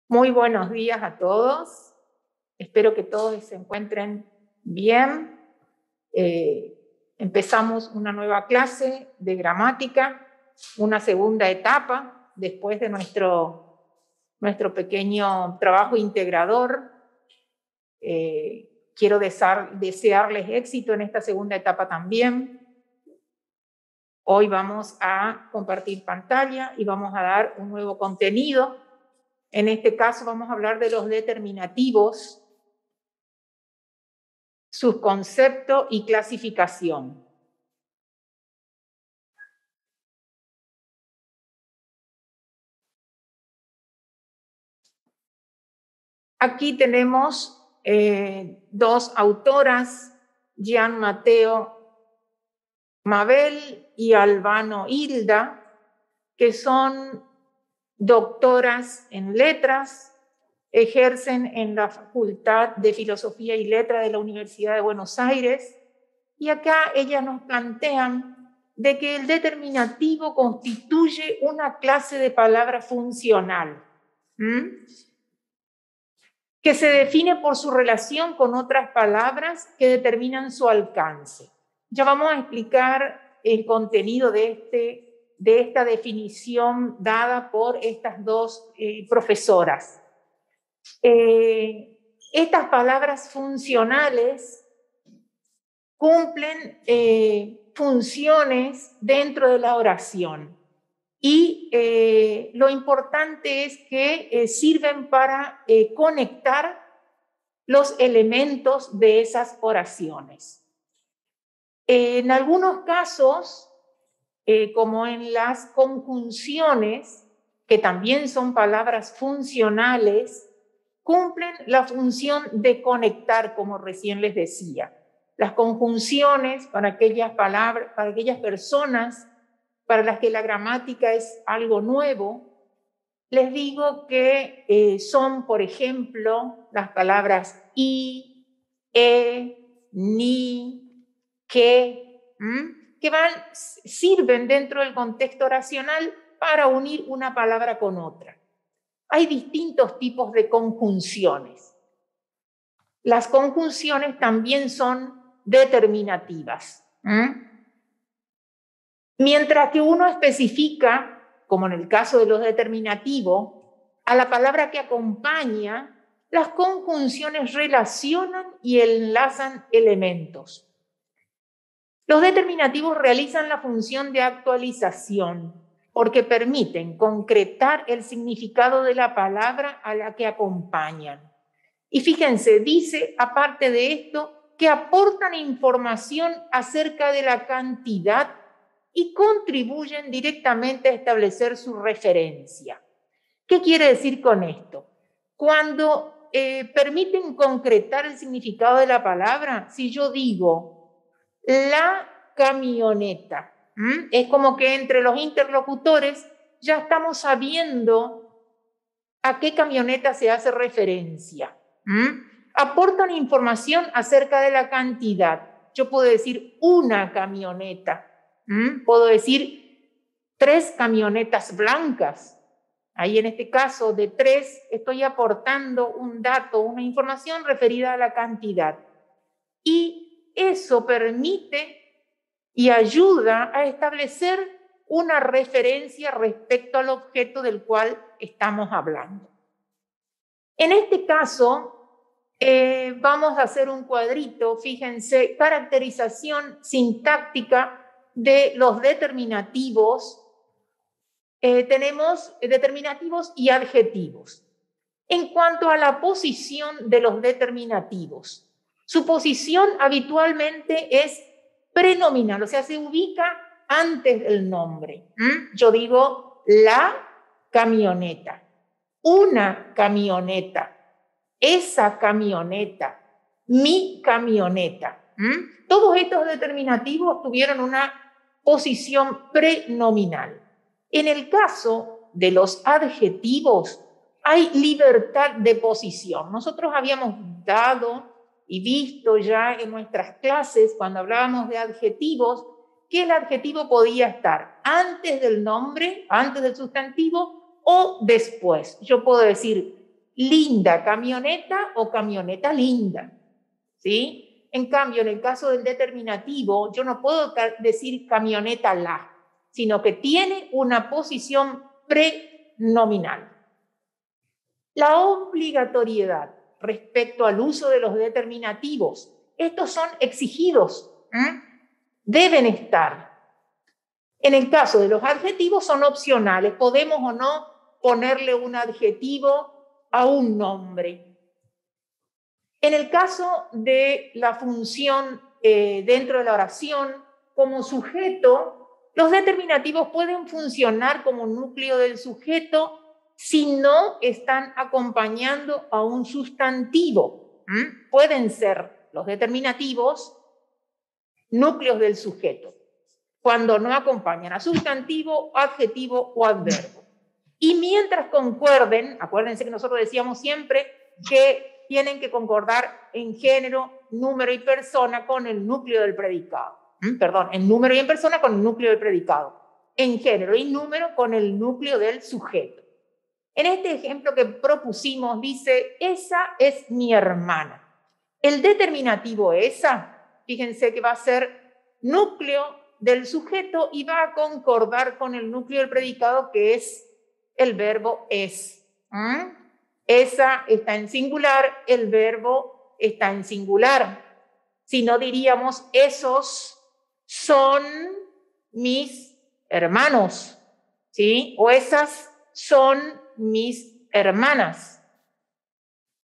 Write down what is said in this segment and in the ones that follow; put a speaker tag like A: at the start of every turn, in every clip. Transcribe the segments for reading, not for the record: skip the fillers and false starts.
A: Muy buenos días a todos. Espero que todos se encuentren bien. Empezamos una nueva clase de gramática, una segunda etapa después de nuestro pequeño trabajo integrador. Quiero desearles éxito en esta segunda etapa también. Hoy vamos a compartir pantalla y vamos a dar un nuevo contenido. En este caso vamos a hablar de los determinativos, sus conceptos y clasificación. Aquí tenemos dos autoras, Gian Matteo Mabel y Albano Hilda, que son doctoras en letras, ejercen en la Facultad de Filosofía y Letras de la Universidad de Buenos Aires, y acá ellas nos plantean de que el determinativo constituye una clase de palabra funcional, que se define por su relación con otras palabras que determinan su alcance. Ya vamos a explicar el contenido de esta definición dada por estas dos profesoras. Estas palabras funcionales cumplen funciones dentro de la oración y lo importante es que sirven para conectar los elementos de esas oraciones. En algunos casos, como en las conjunciones, que también son palabras funcionales, cumplen la función de conectar, como recién les decía. Las conjunciones para aquellas palabras, para aquellas personas para las que la gramática es algo nuevo, les digo que son, por ejemplo, las palabras y, ni, que sirven dentro del contexto oracional para unir una palabra con otra. Hay distintos tipos de conjunciones. Las conjunciones también son determinativas. Mientras que uno especifica, como en el caso de los determinativos, a la palabra que acompaña, las conjunciones relacionan y enlazan elementos. Los determinativos realizan la función de actualización porque permiten concretar el significado de la palabra a la que acompañan. Y fíjense, dice, aparte de esto, que aportan información acerca de la cantidad y contribuyen directamente a establecer su referencia. ¿Qué quiere decir con esto? Cuando permiten concretar el significado de la palabra, si yo digo la camioneta, es como que entre los interlocutores ya estamos sabiendo a qué camioneta se hace referencia. Aportan información acerca de la cantidad. Yo puedo decir una camioneta. Puedo decir 3 camionetas blancas. Ahí en este caso de 3 estoy aportando un dato, una información referida a la cantidad. Y eso permite y ayuda a establecer una referencia respecto al objeto del cual estamos hablando. En este caso, vamos a hacer un cuadrito, fíjense, caracterización sintáctica de los determinativos. Tenemos determinativos y adjetivos. En cuanto a la posición de los determinativos, su posición habitualmente es prenominal, o sea, se ubica antes del nombre. Yo digo la camioneta, una camioneta, esa camioneta, mi camioneta. Todos estos determinativos tuvieron una posición prenominal. En el caso de los adjetivos, hay libertad de posición. Nosotros habíamos dado y visto ya en nuestras clases, cuando hablábamos de adjetivos, que el adjetivo podía estar antes del nombre, antes del sustantivo o después. Yo puedo decir linda camioneta o camioneta linda, ¿sí? En cambio, en el caso del determinativo, yo no puedo decir camioneta la, sino que tiene una posición prenominal. La obligatoriedad respecto al uso de los determinativos, estos son exigidos, deben estar. En el caso de los adjetivos son opcionales, podemos o no ponerle un adjetivo a un nombre. En el caso de la función dentro de la oración, como sujeto, los determinativos pueden funcionar como núcleo del sujeto si no están acompañando a un sustantivo. Pueden ser los determinativos núcleos del sujeto, cuando no acompañan a sustantivo, adjetivo o adverbio. Y mientras concuerden, acuérdense que nosotros decíamos siempre que tienen que concordar en género, número y persona con el núcleo del predicado. Perdón, en número y en persona con el núcleo del predicado. En género y número con el núcleo del sujeto. En este ejemplo que propusimos dice, esa es mi hermana. El determinativo esa, fíjense que va a ser núcleo del sujeto y va a concordar con el núcleo del predicado, que es el verbo es. Esa está en singular, el verbo está en singular. Si no diríamos, esos son mis hermanos, ¿sí? O esas son mis hermanas.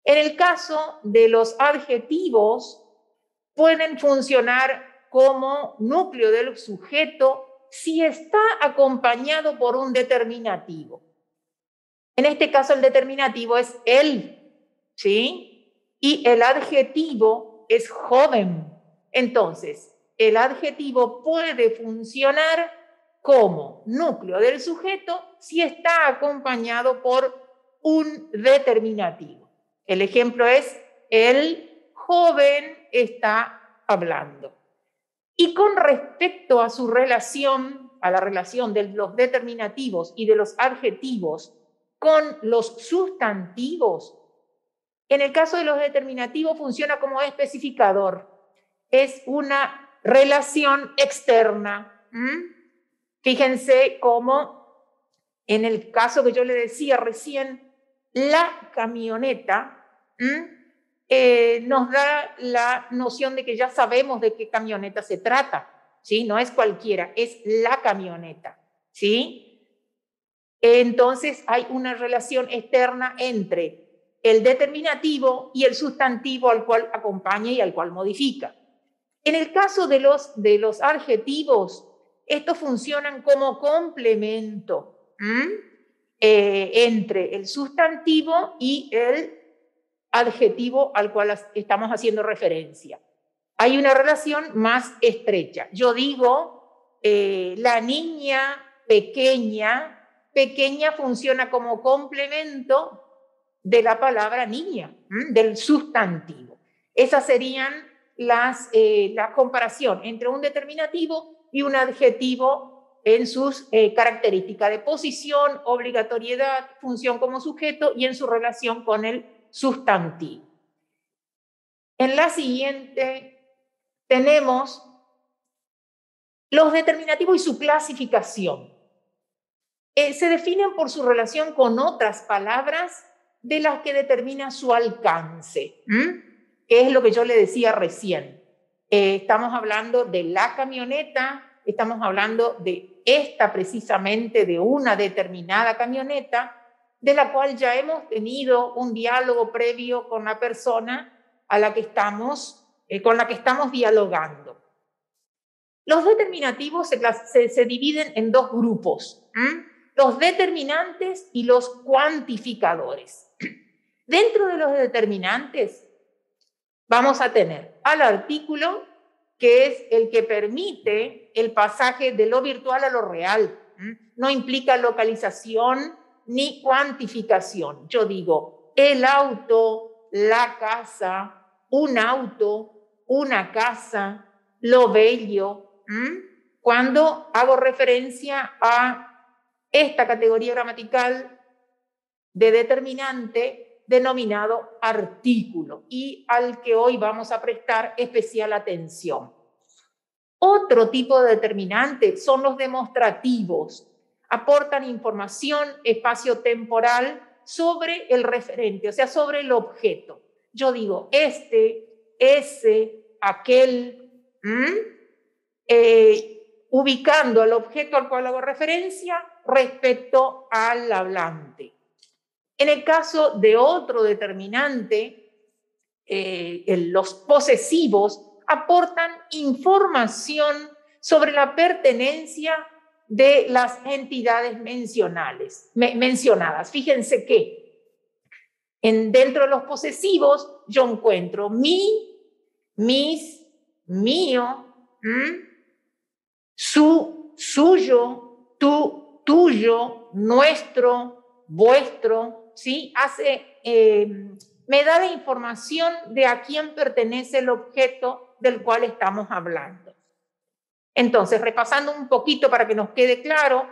A: En el caso de los adjetivos, pueden funcionar como núcleo del sujeto si está acompañado por un determinativo. En este caso, el determinativo es él, ¿sí? Y el adjetivo es joven. Entonces, el adjetivo puede funcionar como núcleo del sujeto si está acompañado por un determinativo. El ejemplo es, el joven está hablando. Y con respecto a su relación, a la relación de los determinativos y de los adjetivos con los sustantivos, en el caso de los determinativos funciona como especificador. Es una relación externa. Fíjense cómo en el caso que yo le decía recién, la camioneta nos da la noción de que ya sabemos de qué camioneta se trata, ¿sí? No es cualquiera, es la camioneta, ¿sí? Entonces hay una relación externa entre el determinativo y el sustantivo al cual acompaña y al cual modifica. En el caso de los adjetivos, estos funcionan como complemento entre el sustantivo y el adjetivo al cual estamos haciendo referencia. Hay una relación más estrecha. Yo digo, la niña pequeña funciona como complemento de la palabra niña, del sustantivo. Esas serían la comparación entre un determinativo y un adjetivo en sus características de posición, obligatoriedad, función como sujeto y en su relación con el sustantivo. En la siguiente tenemos los determinativos y su clasificación. Se definen por su relación con otras palabras de las que determina su alcance, que es lo que yo le decía recién. Estamos hablando de la camioneta, estamos hablando de esta precisamente, de una determinada camioneta, de la cual ya hemos tenido un diálogo previo con la persona a la que con la que estamos dialogando. Los determinativos se dividen en dos grupos, los determinantes y los cuantificadores. Dentro de los determinantes vamos a tener al artículo, que es el que permite el pasaje de lo virtual a lo real. No implica localización ni cuantificación. Yo digo, el auto, la casa, un auto, una casa, lo bello. Cuando hago referencia a esta categoría gramatical de determinante, denominado artículo y al que hoy vamos a prestar especial atención. Otro tipo de determinante son los demostrativos. Aportan información espacio-temporal sobre el referente, o sea, sobre el objeto. Yo digo este, ese, aquel, ubicando al objeto al cual hago referencia respecto al hablante. En el caso de otro determinante, los posesivos aportan información sobre la pertenencia de las entidades mencionadas. Fíjense que dentro de los posesivos yo encuentro mi, mis, mío, su, suyo, tú, tuyo, nuestro, vuestro, ¿sí? Me da la información de a quién pertenece el objeto del cual estamos hablando. Entonces, repasando un poquito para que nos quede claro,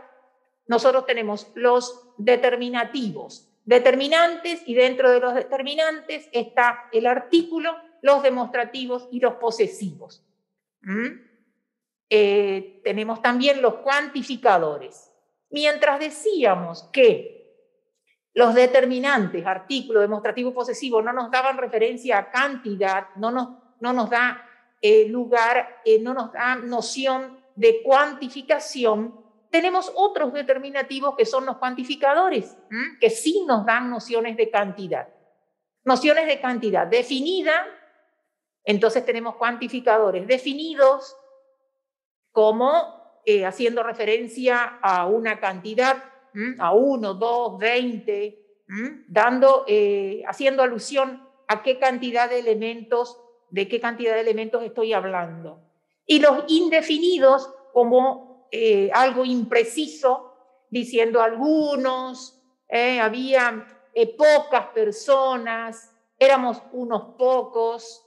A: nosotros tenemos los determinativos, determinantes, y dentro de los determinantes está el artículo, los demostrativos y los posesivos. Tenemos también los cuantificadores. Mientras decíamos que los determinantes, artículo, demostrativo, posesivo, no nos daban referencia a cantidad, no nos da lugar, no nos da noción de cuantificación, tenemos otros determinativos que son los cuantificadores, que sí nos dan nociones de cantidad. Nociones de cantidad definida, entonces tenemos cuantificadores definidos como haciendo referencia a una cantidad, a 1, 2, 20, haciendo alusión a qué cantidad de elementos, de qué cantidad de elementos estoy hablando. Y los indefinidos como algo impreciso, diciendo algunos, había pocas personas, éramos unos pocos,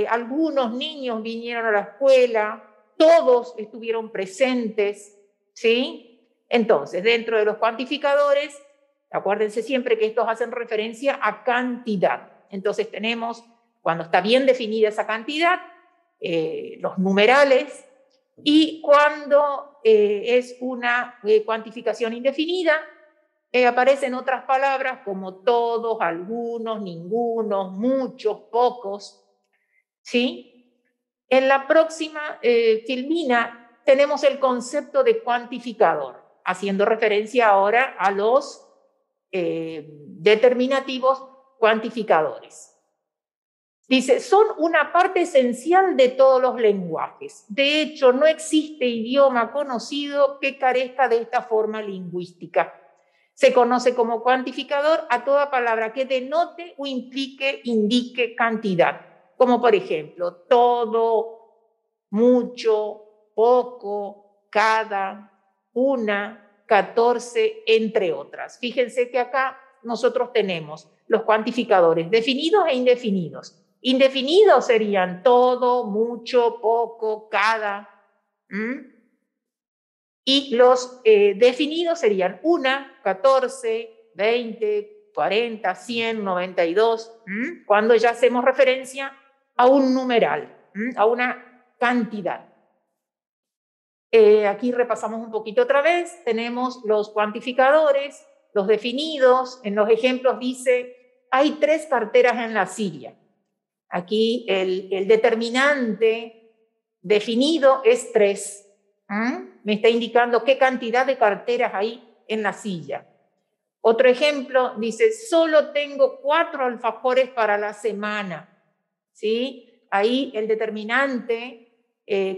A: algunos niños vinieron a la escuela, todos estuvieron presentes, ¿sí? Entonces, dentro de los cuantificadores, acuérdense siempre que estos hacen referencia a cantidad. Entonces tenemos, cuando está bien definida esa cantidad, los numerales, y cuando es una cuantificación indefinida, aparecen otras palabras como todos, algunos, ningunos, muchos, pocos, ¿sí? En la próxima filmina tenemos el concepto de cuantificador, haciendo referencia ahora a los determinativos cuantificadores. Dice, son una parte esencial de todos los lenguajes. De hecho, no existe idioma conocido que carezca de esta forma lingüística. Se conoce como cuantificador a toda palabra que denote o indique cantidad, como por ejemplo, todo, mucho, poco, cada, una, 14, entre otras. Fíjense que acá nosotros tenemos los cuantificadores definidos e indefinidos. Indefinidos serían todo, mucho, poco, cada. Y los definidos serían 1, 14, 20, 40, 100, 92, cuando ya hacemos referencia a un numeral, a una cantidad. Aquí repasamos un poquito otra vez. Tenemos los cuantificadores, los definidos. En los ejemplos dice, hay 3 carteras en la silla. Aquí el determinante definido es 3. Me está indicando qué cantidad de carteras hay en la silla. Otro ejemplo dice, solo tengo 4 alfajores para la semana. ¿Sí? Ahí el determinante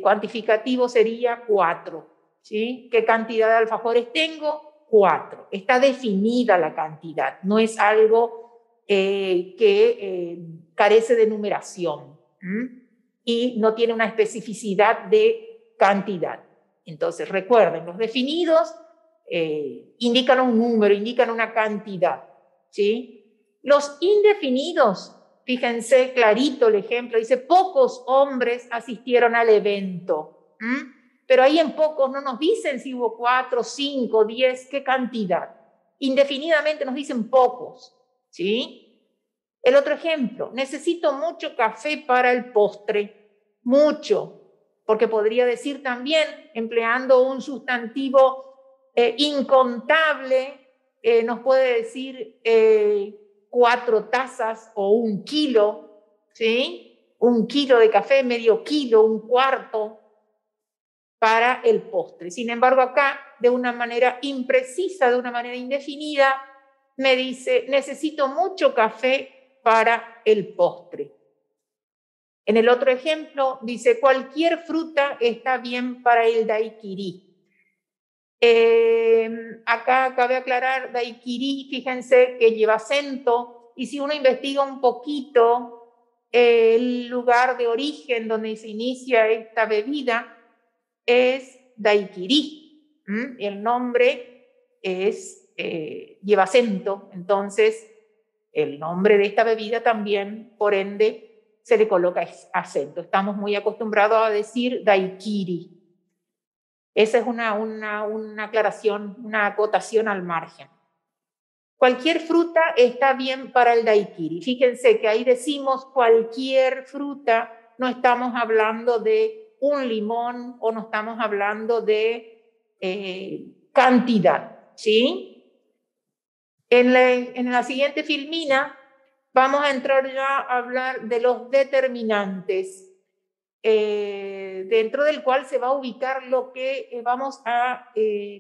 A: cuantificativo sería 4. ¿Sí? ¿Qué cantidad de alfajores tengo? 4. Está definida la cantidad, no es algo que carece de numeración y no tiene una especificidad de cantidad. Entonces, recuerden, los definidos indican un número, indican una cantidad, ¿sí? Los indefinidos, fíjense clarito el ejemplo, dice, pocos hombres asistieron al evento, pero ahí en pocos no nos dicen si hubo 4, 5, 10, qué cantidad. Indefinidamente nos dicen pocos, ¿sí? El otro ejemplo, necesito mucho café para el postre, mucho, porque podría decir también, empleando un sustantivo incontable, nos puede decir 4 tazas o 1 kilo, ¿sí? 1 kilo de café, medio kilo, 1/4 para el postre. Sin embargo, acá, de una manera imprecisa, de una manera indefinida, me dice, necesito mucho café para el postre. En el otro ejemplo, dice, cualquier fruta está bien para el daiquiri. Acá cabe aclarar, daiquiri, fíjense que lleva acento, y si uno investiga un poquito el lugar de origen donde se inicia esta bebida, es daiquiri. El nombre lleva acento, entonces el nombre de esta bebida también, por ende, se le coloca acento. Estamos muy acostumbrados a decir daiquiri. Esa es una aclaración, una acotación al margen. Cualquier fruta está bien para el daiquiri. Fíjense que ahí decimos cualquier fruta, no estamos hablando de un limón o no estamos hablando de cantidad, ¿sí? En la siguiente filmina vamos a entrar ya a hablar de los determinantes, dentro del cual se va a ubicar lo que vamos a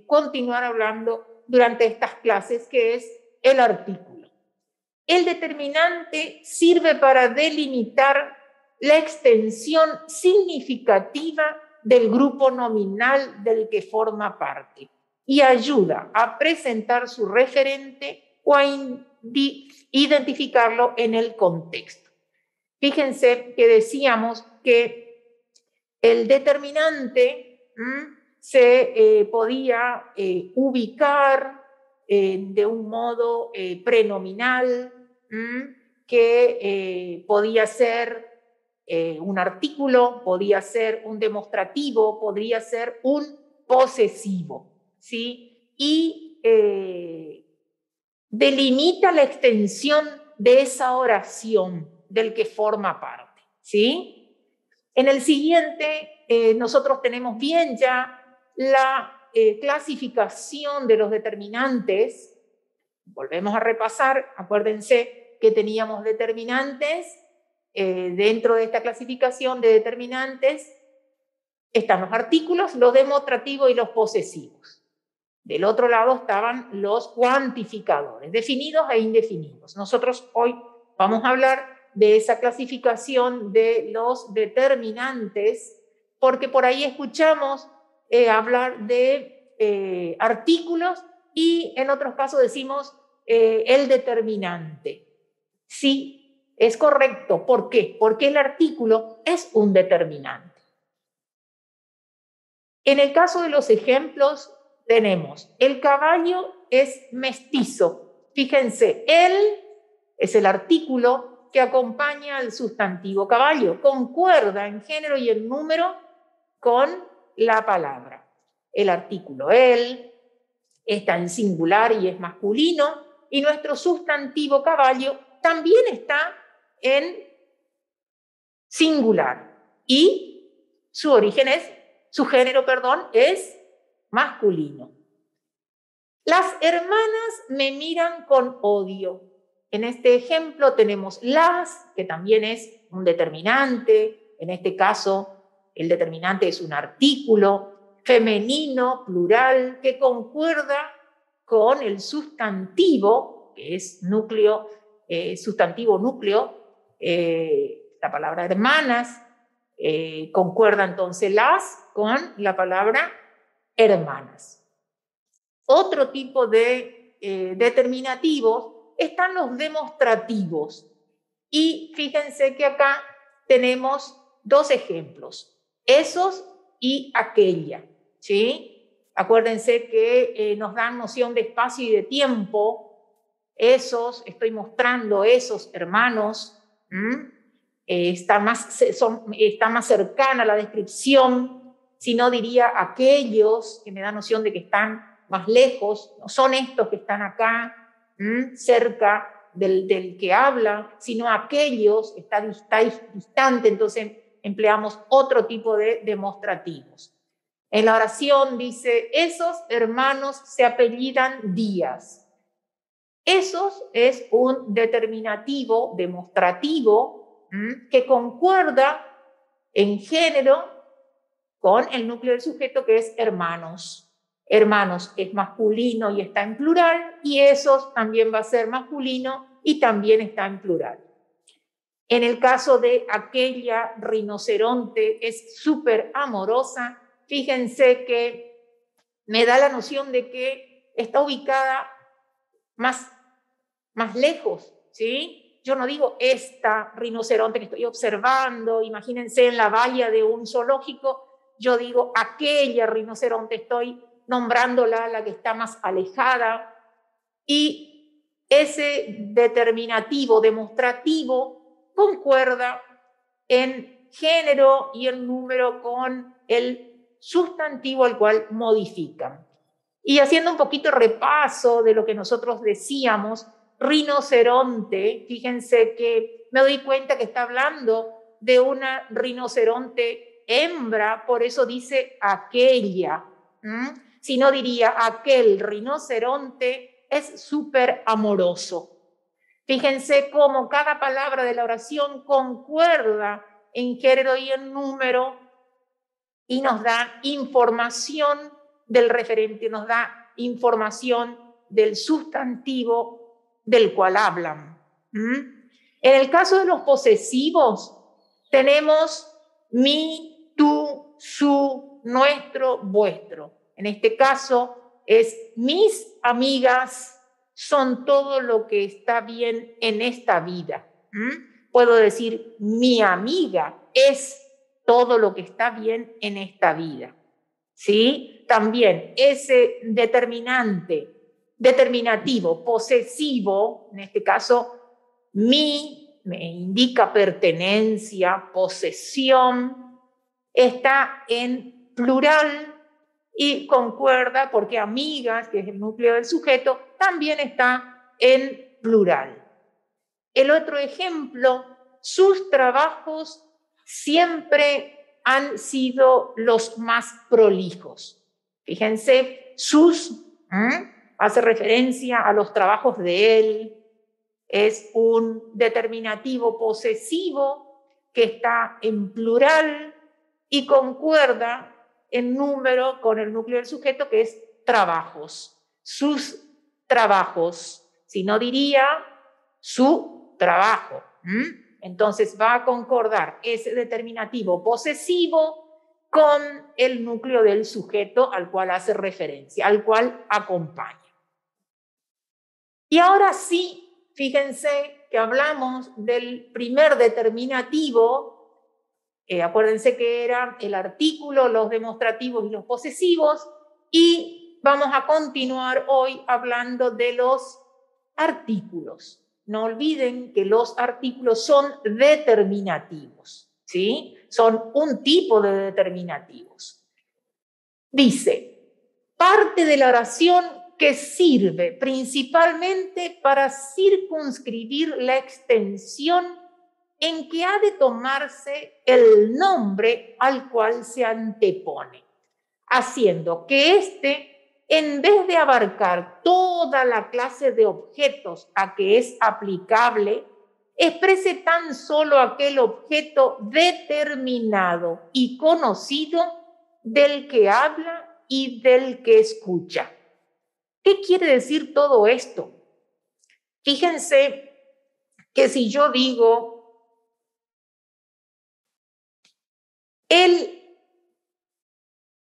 A: continuar hablando durante estas clases, que es el artículo. El determinante sirve para delimitar la extensión significativa del grupo nominal del que forma parte y ayuda a presentar su referente o a identificarlo en el contexto. Fíjense que decíamos que el determinante se podía ubicar de un modo prenominal, que podía ser un artículo, podía ser un demostrativo, podría ser un posesivo, ¿sí? Y delimita la extensión de esa oración del que forma parte, ¿sí? En el siguiente, nosotros tenemos bien ya la clasificación de los determinantes. Volvemos a repasar, acuérdense que teníamos determinantes, dentro de esta clasificación de determinantes están los artículos, los demostrativos y los posesivos. Del otro lado estaban los cuantificadores, definidos e indefinidos. Nosotros hoy vamos a hablar de esa clasificación de los determinantes, porque por ahí escuchamos hablar de artículos y en otros casos decimos el determinante. Sí, es correcto. ¿Por qué? Porque el artículo es un determinante. En el caso de los ejemplos, tenemos el caballo es mestizo. Fíjense, él es el artículo que acompaña al sustantivo caballo, concuerda en género y en número con la palabra. El artículo él está en singular y es masculino, y nuestro sustantivo caballo también está en singular y su género, es masculino. Las hermanas me miran con odio. En este ejemplo tenemos las, que también es un determinante. En este caso, el determinante es un artículo femenino, plural, que concuerda con el sustantivo, que es núcleo, sustantivo núcleo, la palabra hermanas, concuerda entonces las con la palabra hermanas. Otro tipo de determinativos están los demostrativos. Y fíjense que acá tenemos 2 ejemplos, esos y aquella, ¿sí? Acuérdense que nos dan noción de espacio y de tiempo. Esos, estoy mostrando esos hermanos, está más cercana a la descripción, si no diría aquellos, que me da noción de que están más lejos, no son estos que están acá, cerca del que habla, sino aquellos, está distante, entonces empleamos otro tipo de demostrativos. En la oración dice, esos hermanos se apellidan Díaz. Esos es un determinativo demostrativo que concuerda en género con el núcleo del sujeto, que es hermanos. Hermanos es masculino y está en plural, y esos también va a ser masculino y también está en plural. En el caso de aquella rinoceronte es súper amorosa. Fíjense que me da la noción de que está ubicada más lejos, ¿sí? Yo no digo esta rinoceronte que estoy observando, imagínense en la valla de un zoológico, yo digo aquella rinoceronte, estoy nombrándola, la que está más alejada, y ese determinativo, demostrativo, concuerda en género y en número con el sustantivo al cual modifican. Y haciendo un poquito repaso de lo que nosotros decíamos, rinoceronte, fíjense que me doy cuenta que está hablando de una rinoceronte hembra, por eso dice aquella. Si no diría aquel rinoceronte es súper amoroso. Fíjense cómo cada palabra de la oración concuerda en género y en número y nos da información del referente, nos da información del sustantivo del cual hablan. En el caso de los posesivos, tenemos mi, tú, su, nuestro, vuestro. En este caso es mis amigas son todo lo que está bien en esta vida. Puedo decir mi amiga es todo lo que está bien en esta vida. ¿Sí? También ese determinativo, posesivo, en este caso, mi, me indica pertenencia, posesión, está en plural y concuerda porque amigas, que es el núcleo del sujeto, también está en plural. El otro ejemplo, sus trabajos siempre han sido los más prolijos. Fíjense, sus hace referencia a los trabajos de él, es un determinativo posesivo que está en plural y concuerda en número con el núcleo del sujeto, que es trabajos, sus trabajos, si no diría su trabajo. Entonces va a concordar ese determinativo posesivo con el núcleo del sujeto al cual hace referencia, al cual acompaña. Y ahora sí, fíjense que hablamos del primer determinativo. Acuérdense que eran el artículo, los demostrativos y los posesivos, y vamos a continuar hoy hablando de los artículos. No olviden que los artículos son determinativos, ¿sí? Son un tipo de determinativos. Dice, parte de la oración que sirve principalmente para circunscribir la extensión en que ha de tomarse el nombre al cual se antepone, haciendo que éste, en vez de abarcar toda la clase de objetos a que es aplicable, exprese tan solo aquel objeto determinado y conocido del que habla y del que escucha. ¿Qué quiere decir todo esto? Fíjense que si yo digo el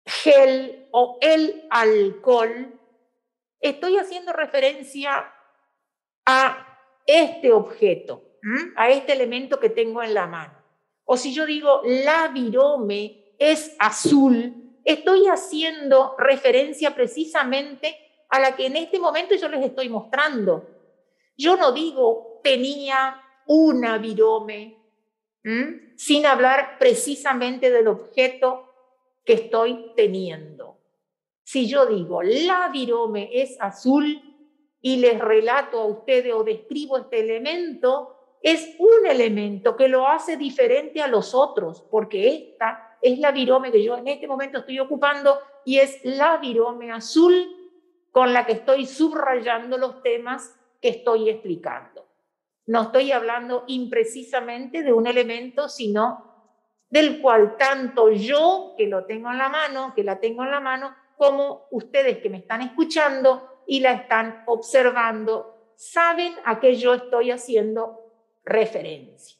A: gel o el alcohol, estoy haciendo referencia a este objeto, a este elemento que tengo en la mano. O si yo digo la virome es azul, estoy haciendo referencia precisamente a la que en este momento yo les estoy mostrando. Yo no digo tenía una virome, sin hablar precisamente del objeto que estoy teniendo. Si yo digo la virome es azul, y les relato a ustedes o describo este elemento, es un elemento que lo hace diferente a los otros, porque esta es la virome que yo en este momento estoy ocupando y es la virome azul con la que estoy subrayando los temas que estoy explicando. No estoy hablando imprecisamente de un elemento, sino del cual tanto yo, que lo tengo en la mano, que la tengo en la mano, como ustedes que me están escuchando y la están observando, saben a qué yo estoy haciendo referencia.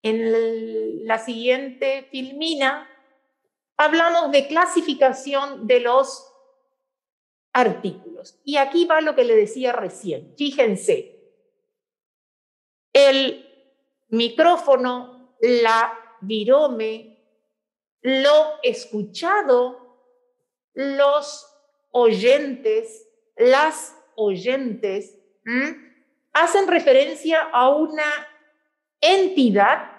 A: En la siguiente filmina hablamos de clasificación de los artículos. Y aquí va lo que le decía recién. Fíjense, el micrófono, la virome, lo escuchado, los oyentes, las oyentes, hacen referencia a una entidad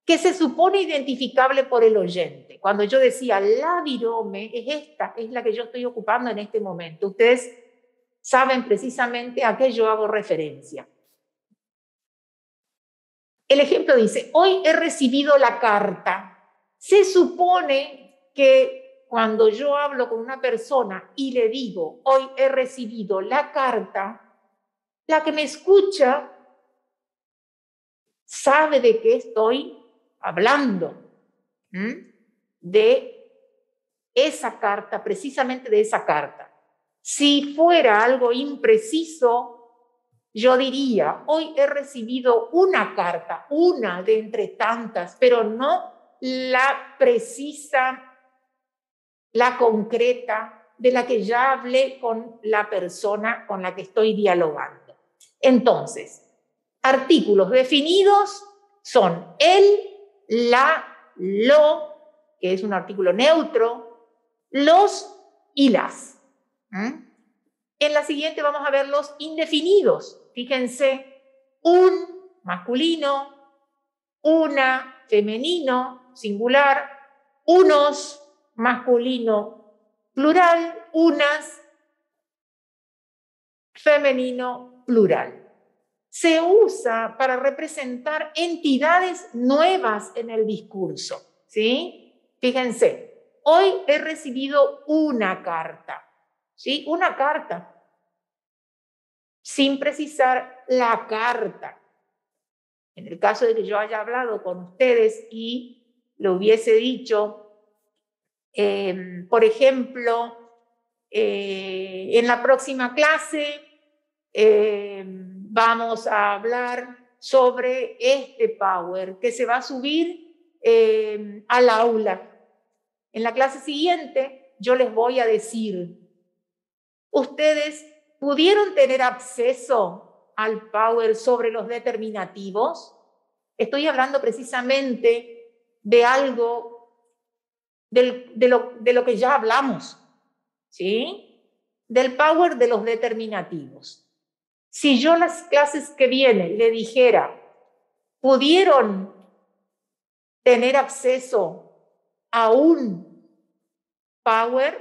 A: que se supone identificable por el oyente. Cuando yo decía la virome, es esta, es la que yo estoy ocupando en este momento. Ustedes saben precisamente a qué yo hago referencia. El ejemplo dice, hoy he recibido la carta. Se supone que cuando yo hablo con una persona y le digo, hoy he recibido la carta, la que me escucha sabe de qué estoy hablando, de esa carta, precisamente de esa carta. Si fuera algo impreciso, yo diría, hoy he recibido una carta, una de entre tantas, pero no la precisa, la concreta, de la que ya hablé con la persona con la que estoy dialogando. Entonces, artículos definidos son el, la, lo, que es un artículo neutro, los y las. En la siguiente vamos a ver los indefinidos. Fíjense, un masculino, una femenino singular, unos masculino plural, unas femenino plural. Se usa para representar entidades nuevas en el discurso, ¿sí? Fíjense, hoy he recibido una carta, ¿sí? Una carta, sin precisar la carta. En el caso de que yo haya hablado con ustedes y lo hubiese dicho, por ejemplo, en la próxima clase vamos a hablar sobre este Power que se va a subir al aula. En la clase siguiente yo les voy a decir, ¿ustedes pudieron tener acceso al Power sobre los determinativos? Estoy hablando precisamente de algo de lo que ya hablamos, ¿sí? Del Power de los determinativos. Si yo las clases que vienen le dijera, ¿pudieron tener acceso a un Power?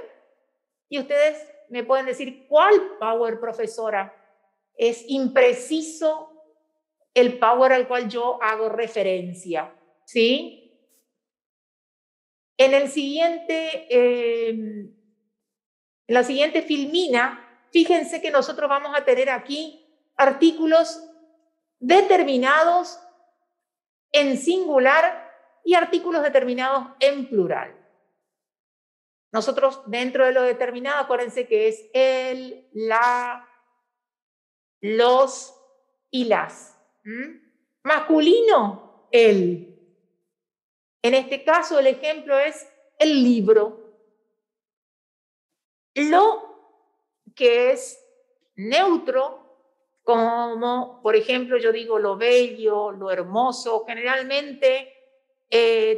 A: Y ustedes me pueden decir, ¿cuál Power, profesora? Es impreciso el Power al cual yo hago referencia, ¿sí? En la siguiente filmina, fíjense que nosotros vamos a tener aquí artículos determinados en singular y artículos determinados en plural. Nosotros dentro de lo determinado, acuérdense que es el, la, los y las. Masculino, el. En este caso el ejemplo es el libro. Lo que es neutro, como por ejemplo yo digo lo bello, lo hermoso, generalmente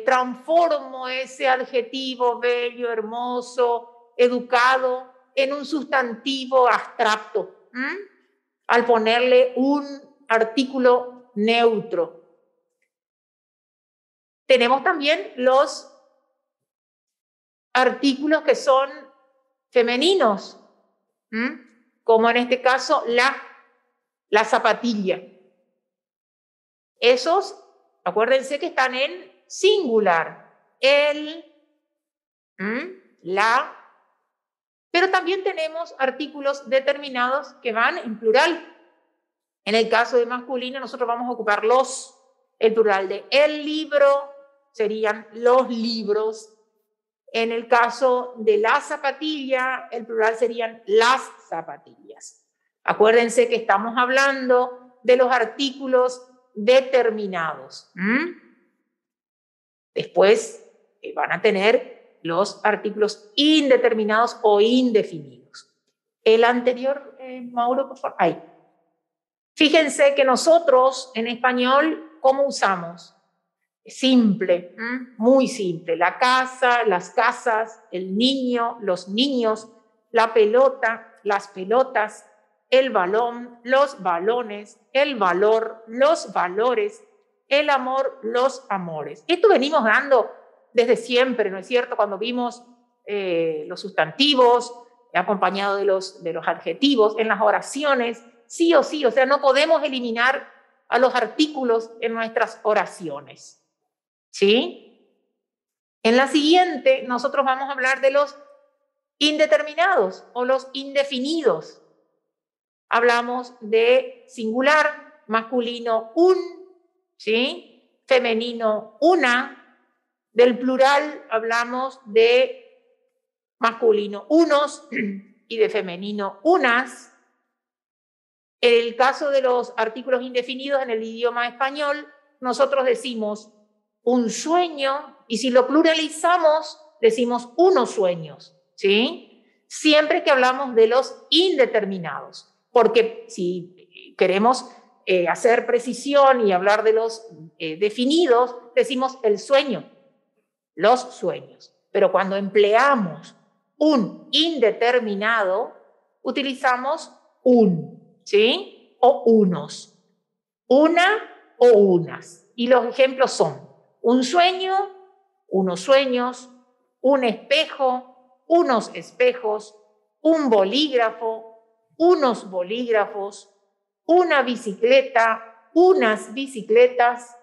A: transformo ese adjetivo bello, hermoso, educado en un sustantivo abstracto, al ponerle un artículo neutro. Tenemos también los artículos que son femeninos, como en este caso la zapatilla. Esos, acuérdense que están en singular. El, la, pero también tenemos artículos determinados que van en plural. En el caso de masculino, nosotros vamos a ocupar los. El plural de el libro serían los libros. En el caso de la zapatilla, el plural serían las zapatillas. Acuérdense que estamos hablando de los artículos determinados. Después van a tener los artículos indeterminados o indefinidos. El anterior, Mauro, por favor. Ahí. Fíjense que nosotros en español, ¿cómo usamos? Simple, muy simple. La casa, las casas, el niño, los niños, la pelota, las pelotas, el balón, los balones, el valor, los valores, el amor, los amores. Esto venimos dando desde siempre, ¿no es cierto? Cuando vimos los sustantivos acompañados de los adjetivos en las oraciones, sí o sí, o sea, no podemos eliminar a los artículos en nuestras oraciones. ¿Sí? En la siguiente, nosotros vamos a hablar de los indeterminados o los indefinidos. Hablamos de singular, masculino, un, ¿sí? Femenino, una. Del plural hablamos de masculino, unos, y de femenino, unas. En el caso de los artículos indefinidos en el idioma español, nosotros decimos un sueño, y si lo pluralizamos, decimos unos sueños, ¿sí? Siempre que hablamos de los indeterminados, porque si queremos hacer precisión y hablar de los definidos, decimos el sueño, los sueños. Pero cuando empleamos un indeterminado, utilizamos un, ¿sí? O unos, una o unas. Y los ejemplos son un sueño, unos sueños, un espejo, unos espejos, un bolígrafo, unos bolígrafos, una bicicleta, unas bicicletas,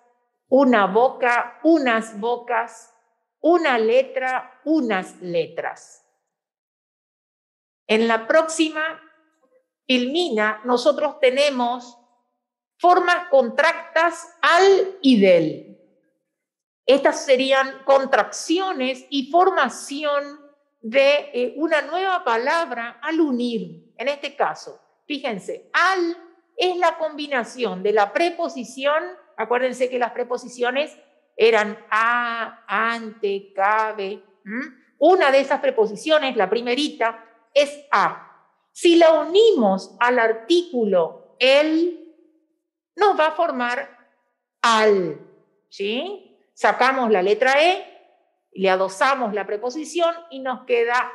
A: una boca, unas bocas, una letra, unas letras. En la próxima filmina nosotros tenemos formas contractas al y del. Estas serían contracciones y formación de una nueva palabra al unir. En este caso, fíjense, al es la combinación de la preposición, acuérdense que las preposiciones eran a, ante, cabe. Una de esas preposiciones, la primerita, es a. Si la unimos al artículo el, nos va a formar al, ¿sí? Sacamos la letra E, le adosamos la preposición y nos queda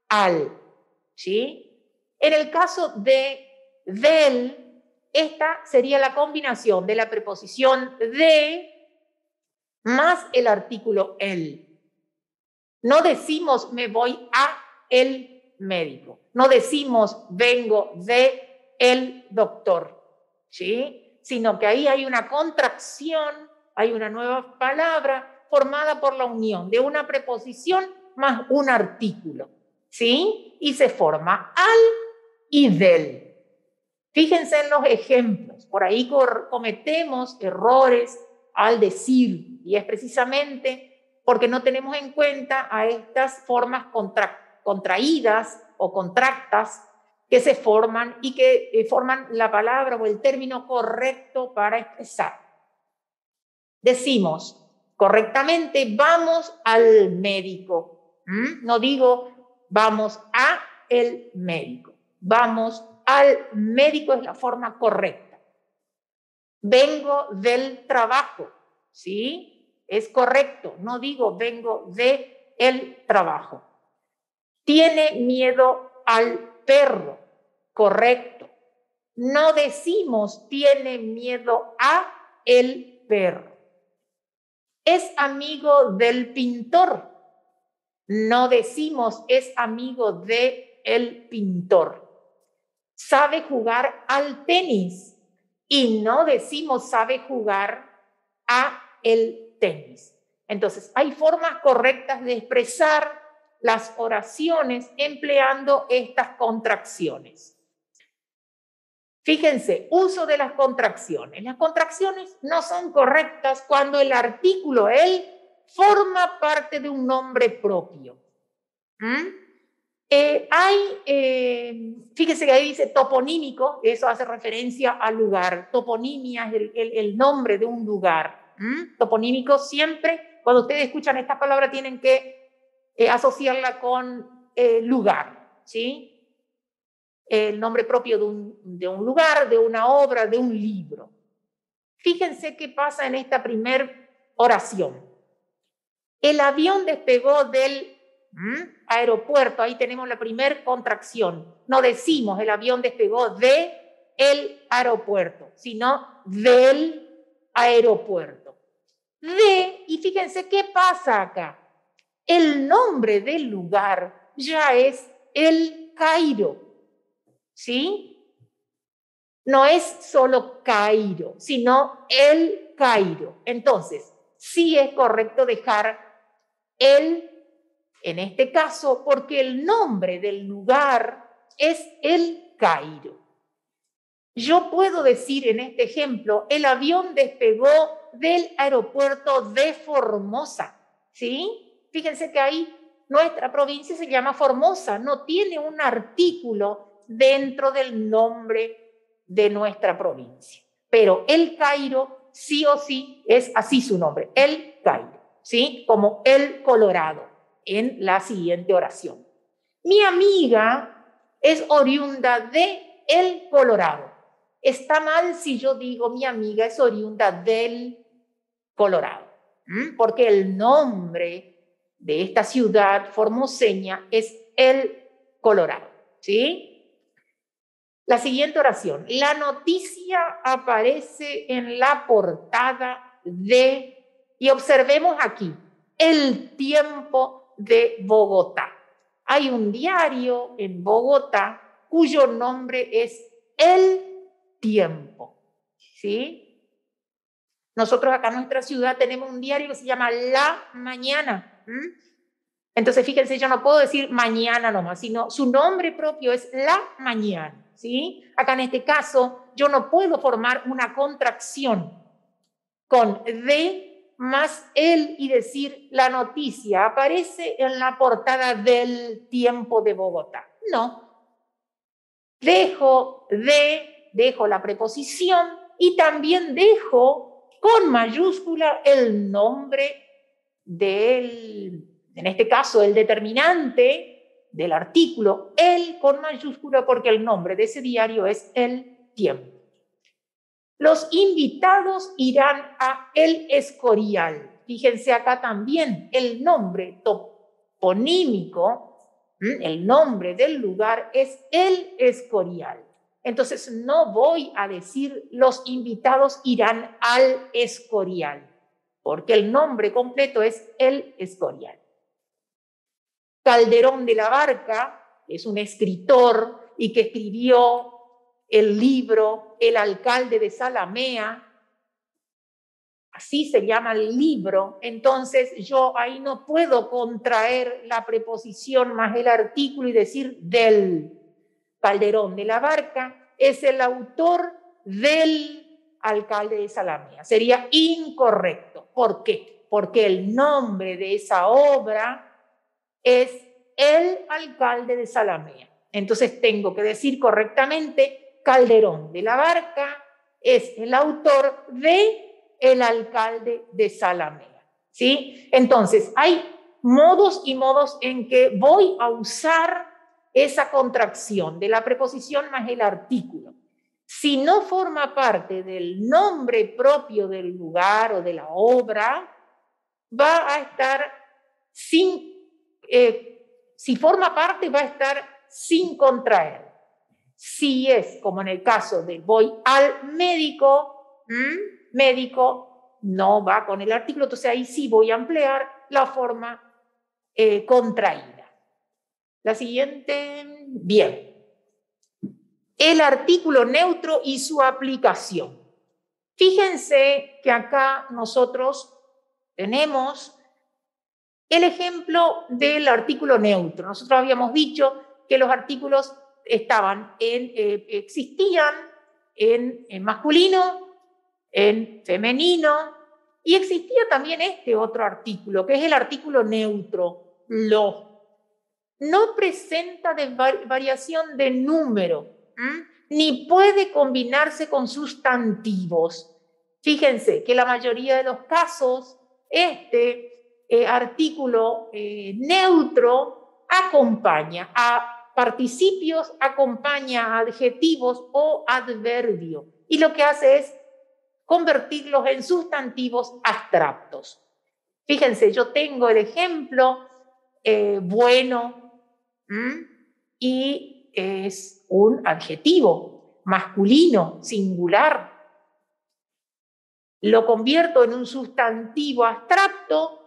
A: al, ¿sí? En el caso de del, esta sería la combinación de la preposición de más el artículo el. No decimos me voy a el médico, no decimos vengo de el doctor, ¿sí? Sino que ahí hay una contracción, hay una nueva palabra formada por la unión de una preposición más un artículo, ¿sí? Y se forma al y del. Fíjense en los ejemplos, por ahí cometemos errores al decir, y es precisamente porque no tenemos en cuenta a estas formas contraídas o contractas que se forman y que forman la palabra o el término correcto para expresar. Decimos correctamente, vamos al médico. No digo vamos a el médico. Vamos al médico es la forma correcta. Vengo del trabajo, ¿sí? Es correcto. No digo vengo de el trabajo. Tiene miedo al perro, correcto. No decimos tiene miedo a el perro. Es amigo del pintor. No decimos es amigo de el pintor. sabe jugar al tenis y no decimos sabe jugar a el tenis. Entonces, hay formas correctas de expresar las oraciones empleando estas contracciones. Fíjense, uso de las contracciones. Las contracciones no son correctas cuando el artículo él forma parte de un nombre propio. Fíjense que ahí dice toponímico, eso hace referencia al lugar. Toponimia es el nombre de un lugar. Toponímico siempre, cuando ustedes escuchan esta palabra, tienen que asociarla con lugar, ¿sí? El nombre propio de un lugar, de una obra, de un libro. Fíjense qué pasa en esta primer oración. El avión despegó del aeropuerto, ahí tenemos la primer contracción. No decimos el avión despegó de el aeropuerto, sino del aeropuerto. Y fíjense qué pasa acá. El nombre del lugar ya es el Cairo, ¿sí? No es solo Cairo, sino el Cairo. Entonces, sí es correcto dejar el, en este caso, porque el nombre del lugar es el Cairo. Yo puedo decir en este ejemplo, el avión despegó del aeropuerto de Formosa, ¿sí? Fíjense que ahí nuestra provincia se llama Formosa, no tiene un artículo dentro del nombre de nuestra provincia. Pero el Cairo, sí o sí, es así su nombre, el Cairo, ¿sí? Como el Colorado, en la siguiente oración. Mi amiga es oriunda de el Colorado. Está mal si yo digo mi amiga es oriunda del Colorado, porque el nombre de esta ciudad formoseña es el Colorado, ¿sí? La siguiente oración. La noticia aparece en la portada de, y observemos aquí, El Tiempo de Bogotá. Hay un diario en Bogotá cuyo nombre es El Tiempo, ¿sí? Nosotros acá en nuestra ciudad tenemos un diario que se llama La Mañana. Entonces, fíjense, yo no puedo decir mañana nomás, sino su nombre propio es La Mañana, ¿sí? Acá en este caso, yo no puedo formar una contracción con de más el y decir la noticia aparece en la portada del Tiempo de Bogotá. No. Dejo la preposición y también dejo con mayúscula el nombre en este caso, el determinante del artículo, el con mayúscula, porque el nombre de ese diario es El Tiempo. Los invitados irán a El Escorial. Fíjense acá también el nombre toponímico, el nombre del lugar es El Escorial. Entonces no voy a decir los invitados irán al Escorial, porque el nombre completo es El Escorial. Calderón de la Barca es un escritor y que escribió el libro El alcalde de Zalamea, así se llama el libro. Entonces yo ahí no puedo contraer la preposición más el artículo y decir del. Calderón de la Barca es el autor del alcalde de Zalamea. Sería incorrecto. ¿Por qué? Porque el nombre de esa obra es el alcalde de Zalamea. Entonces tengo que decir correctamente, Calderón de la Barca es el autor de el alcalde de Zalamea, ¿sí? Entonces hay modos y modos en que voy a usar esa contracción de la preposición más el artículo. Si no forma parte del nombre propio del lugar o de la obra, va a estar si forma parte, va a estar sin contraer. Si es, como en el caso de voy al médico, médico no va con el artículo, entonces ahí sí voy a emplear la forma contraída. La siguiente, bien. el artículo neutro y su aplicación. Fíjense que acá nosotros tenemos el ejemplo del artículo neutro. Nosotros habíamos dicho que los artículos existían en masculino, en femenino, y existía también este otro artículo, que es el artículo neutro, lo. No presenta variación de número, ni puede combinarse con sustantivos. Fíjense que la mayoría de los casos, artículo neutro acompaña a participios, acompaña a adjetivos o adverbios, y lo que hace es convertirlos en sustantivos abstractos. Fíjense, yo tengo el ejemplo bueno, y es un adjetivo masculino, singular. Lo convierto en un sustantivo abstracto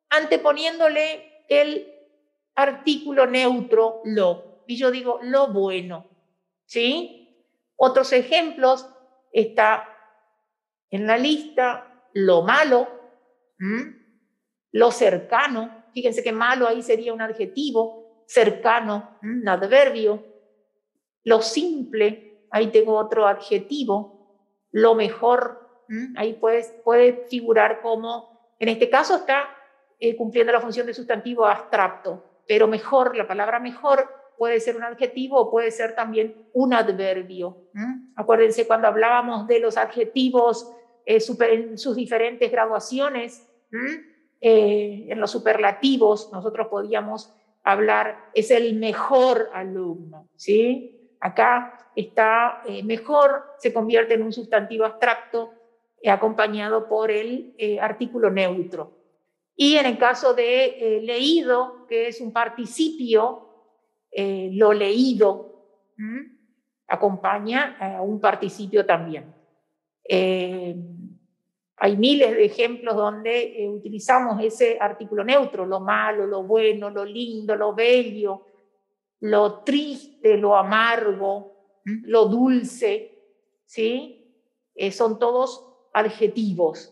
A: anteponiéndole el artículo neutro lo. Y yo digo lo bueno, ¿sí? Otros ejemplos está en la lista lo malo, lo cercano. Fíjense que malo ahí sería un adjetivo, cercano, un adverbio. Lo simple, ahí tengo otro adjetivo. Lo mejor, ahí puede figurar como, en este caso está cumpliendo la función de sustantivo abstracto, pero mejor, la palabra mejor puede ser un adjetivo o puede ser también un adverbio. Acuérdense cuando hablábamos de los adjetivos en sus diferentes graduaciones, en los superlativos nosotros podíamos hablar, es el mejor alumno, ¿sí? Acá está mejor, se convierte en un sustantivo abstracto acompañado por el artículo neutro. Y en el caso de leído, que es un participio, lo leído acompaña a un participio también. Hay miles de ejemplos donde utilizamos ese artículo neutro, lo malo, lo bueno, lo lindo, lo bello, lo triste, lo amargo, lo dulce, ¿sí? Son todos adjetivos.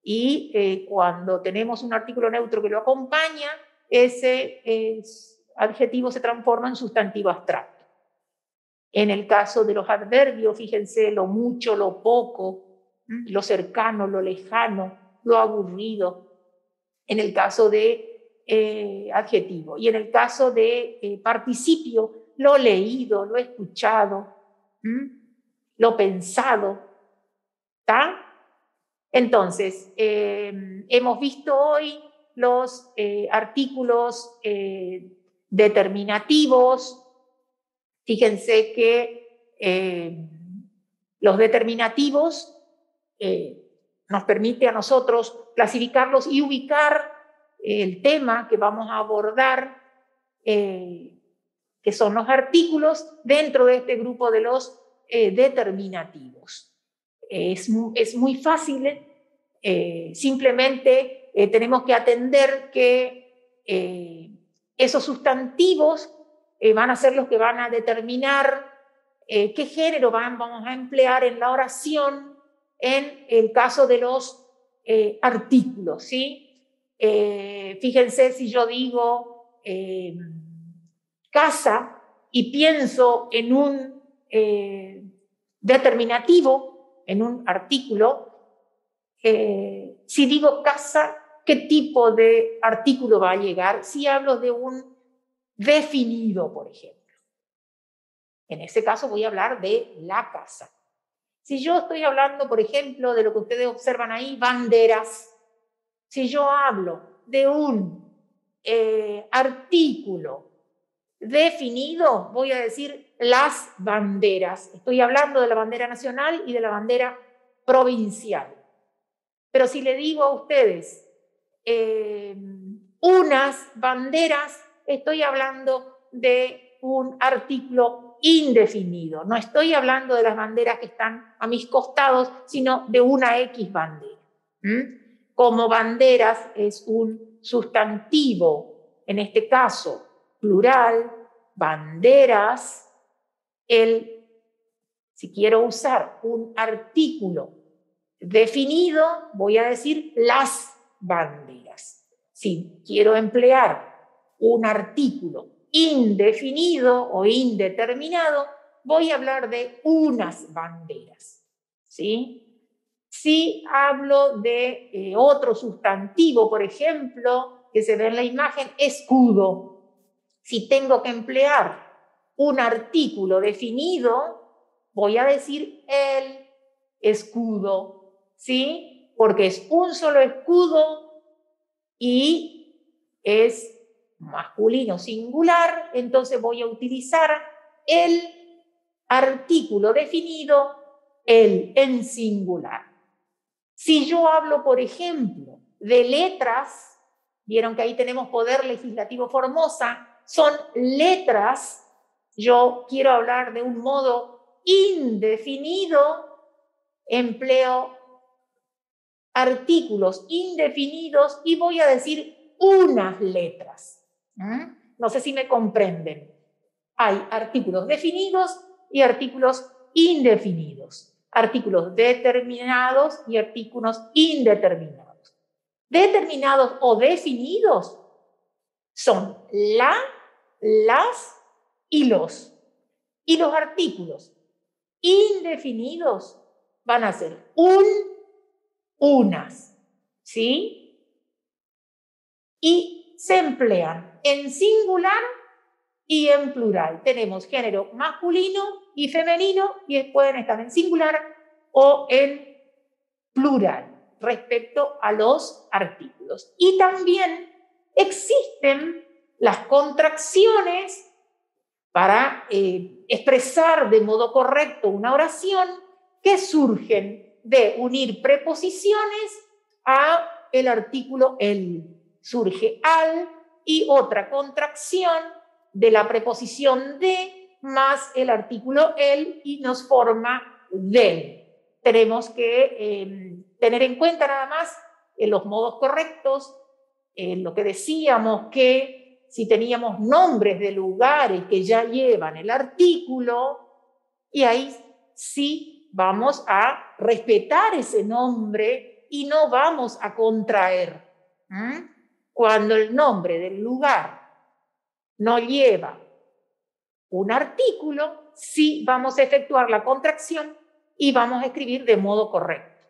A: Y cuando tenemos un artículo neutro que lo acompaña, ese adjetivo se transforma en sustantivo abstracto. En el caso de los adverbios, fíjense, lo mucho, lo poco, lo cercano, lo lejano, lo aburrido, en el caso de adjetivo. Y en el caso de participio, lo leído, lo escuchado, lo pensado. ¿Está? Entonces, hemos visto hoy los artículos determinativos. Fíjense que los determinativos nos permite a nosotros clasificarlos y ubicar el tema que vamos a abordar, que son los artículos dentro de este grupo de los determinativos. Es muy fácil, simplemente tenemos que atender que esos sustantivos van a ser los que van a determinar qué género vamos a emplear en la oración en el caso de los artículos, ¿sí? Fíjense si yo digo casa y pienso en un determinativo, en un artículo, si digo casa, ¿qué tipo de artículo va a llegar? Si hablo de un definido, por ejemplo. En ese caso voy a hablar de la casa. Si yo estoy hablando, por ejemplo, de lo que ustedes observan ahí, banderas, si yo hablo de un artículo definido, voy a decir las banderas. Estoy hablando de la bandera nacional y de la bandera provincial. Pero si le digo a ustedes unas banderas, estoy hablando de un artículo indefinido. No estoy hablando de las banderas que están a mis costados, sino de una X bandera. Como banderas es un sustantivo, en este caso plural, banderas, el Si quiero usar un artículo definido, voy a decir las banderas. Si quiero emplear un artículo indefinido o indeterminado, voy a hablar de unas banderas, ¿sí? Si hablo de otro sustantivo, por ejemplo, que se ve en la imagen, escudo. Si tengo que emplear un artículo definido, voy a decir el escudo, ¿sí? Porque es un solo escudo y es masculino singular, entonces voy a utilizar el artículo definido, el en singular. Si yo hablo, por ejemplo, de letras, vieron que ahí tenemos poder legislativo Formosa, son letras, yo quiero hablar de un modo indefinido, empleo artículos indefinidos y voy a decir unas letras. No sé si me comprenden. Hay artículos definidos y artículos indefinidos, artículos determinados y artículos indeterminados. Determinados o definidos son la, las y los. Y los artículos indefinidos van a ser unas, ¿sí? Y se emplean en singular y en plural. Tenemos género masculino y femenino y pueden estar en singular o en plural respecto a los artículos. Y también existen las contracciones para expresar de modo correcto una oración que surgen de unir preposiciones a el artículo el. Surge al y otra contracción de la preposición de más el artículo el y nos forma del. Tenemos que tener en cuenta nada más en los modos correctos, lo que decíamos que si teníamos nombres de lugares que ya llevan el artículo, y ahí sí vamos a respetar ese nombre y no vamos a contraer. Cuando el nombre del lugar no lleva un artículo, sí vamos a efectuar la contracción y vamos a escribir de modo correcto.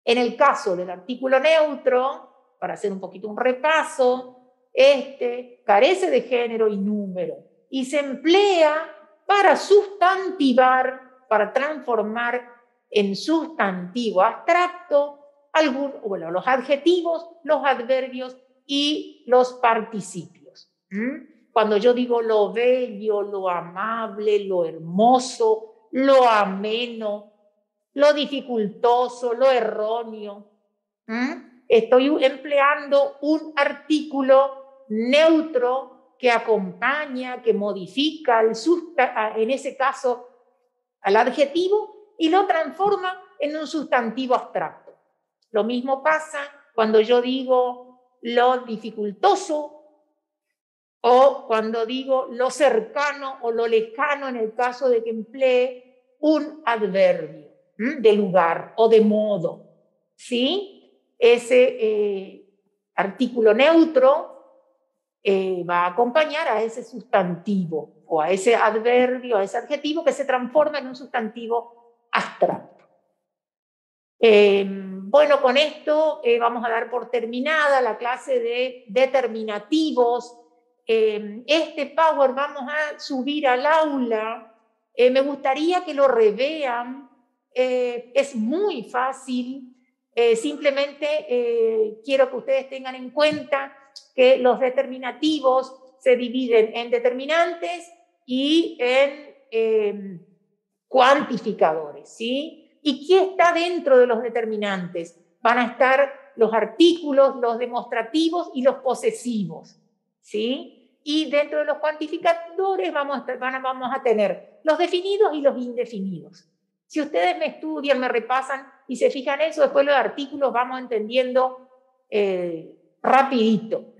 A: En el caso del artículo neutro, para hacer un poquito un repaso, este carece de género y número y se emplea para sustantivar, para transformar en sustantivo abstracto los adjetivos, los adverbios y los participios. Cuando yo digo lo bello, lo amable, lo hermoso, lo ameno, lo dificultoso, lo erróneo, estoy empleando un artículo neutro que acompaña, que modifica en ese caso al adjetivo y lo transforma en un sustantivo abstracto. Lo mismo pasa cuando yo digo lo dificultoso o cuando digo lo cercano o lo lejano en el caso de que emplee un adverbio de lugar o de modo. ¿Sí? Ese artículo neutro va a acompañar a ese sustantivo o a ese adverbio, a ese adjetivo que se transforma en un sustantivo abstracto. Bueno, con esto vamos a dar por terminada la clase de determinativos. Este Power vamos a subir al aula. Me gustaría que lo revean. Es muy fácil. Simplemente quiero que ustedes tengan en cuenta que los determinativos se dividen en determinantes y en cuantificadores, ¿sí? ¿Y qué está dentro de los determinantes? Van a estar los artículos, los demostrativos y los posesivos, ¿sí? Y dentro de los cuantificadores vamos a tener los definidos y los indefinidos. Si ustedes me estudian, me repasan y se fijan en eso, después los artículos vamos entendiendo rapidito.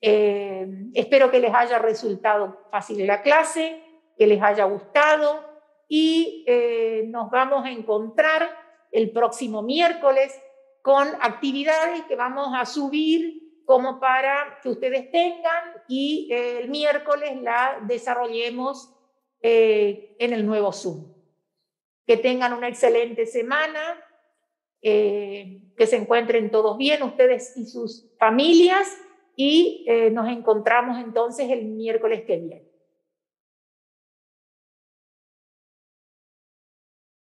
A: Espero que les haya resultado fácil la clase, que les haya gustado. y nos vamos a encontrar el próximo miércoles con actividades que vamos a subir como para que ustedes tengan y el miércoles la desarrollemos en el nuevo Zoom. Que tengan una excelente semana, que se encuentren todos bien, ustedes y sus familias, y nos encontramos entonces el miércoles que viene.